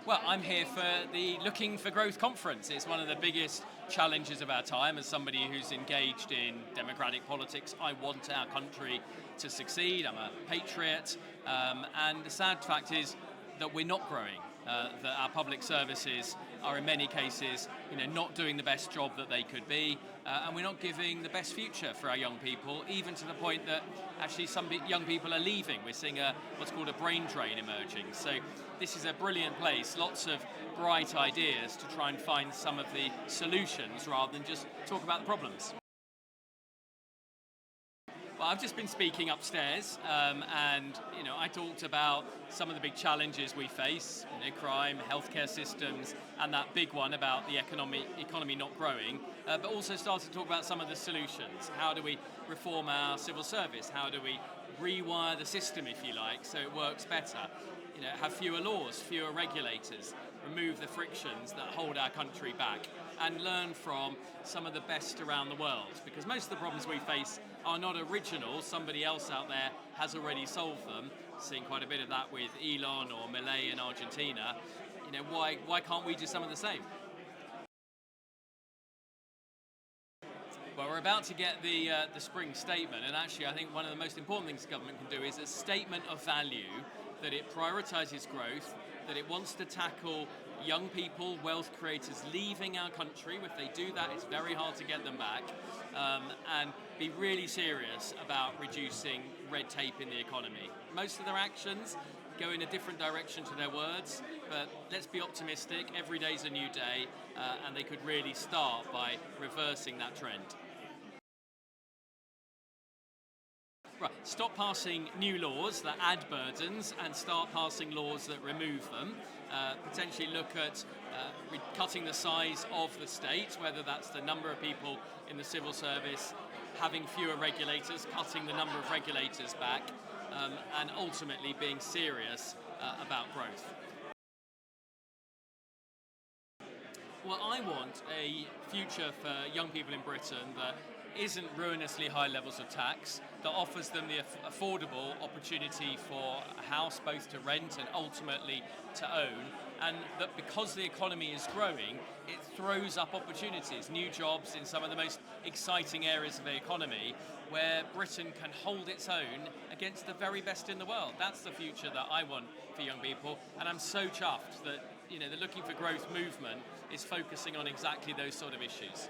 Well, I'm here for the Looking for Growth conference. It's one of the biggest challenges of our time. As somebody who's engaged in democratic politics, I want our country to succeed. I'm a patriot. And the sad fact is that we're not growing. That our public services are in many cases, not doing the best job that they could be, and we're not giving the best future for our young people, even to the point that actually some young people are leaving. We're seeing what's called a brain drain emerging. So this is a brilliant place, lots of bright ideas to try and find some of the solutions rather than just talk about the problems. Well, I've just been speaking upstairs, and I talked about some of the big challenges we face: crime, healthcare systems, and that big one about the economy not growing. But also started to talk about some of the solutions. How do we reform our civil service? How do we rewire the system, if you like, so it works better? Have fewer laws, fewer regulators, remove the frictions that hold our country back, and learn from some of the best around the world. Because most of the problems we face are not original. Somebody else out there has already solved them. Seeing quite a bit of that with Elon or Milei in Argentina. Why can't we do some of the same? Well, we're about to get the spring statement, and actually I think one of the most important things the government can do is a statement of value, that it prioritises growth, that it wants to tackle young people, wealth creators leaving our country. If they do that, it's very hard to get them back, and be really serious about reducing red tape in the economy. Most of their actions go in a different direction to their words, but let's be optimistic. Every day's a new day, and they could really start by reversing that trend. Right, stop passing new laws that add burdens and start passing laws that remove them. Potentially look at cutting the size of the state, whether that's the number of people in the civil service, having fewer regulators, cutting the number of regulators back, and ultimately being serious about growth. Well, I want a future for young people in Britain that isn't ruinously high levels of tax, that offers them the affordable opportunity for a house both to rent and ultimately to own, and that because the economy is growing, it throws up opportunities, new jobs in some of the most exciting areas of the economy, where Britain can hold its own against the very best in the world. That's the future that I want for young people, and I'm so chuffed that the Looking for Growth movement is focusing on exactly those sort of issues.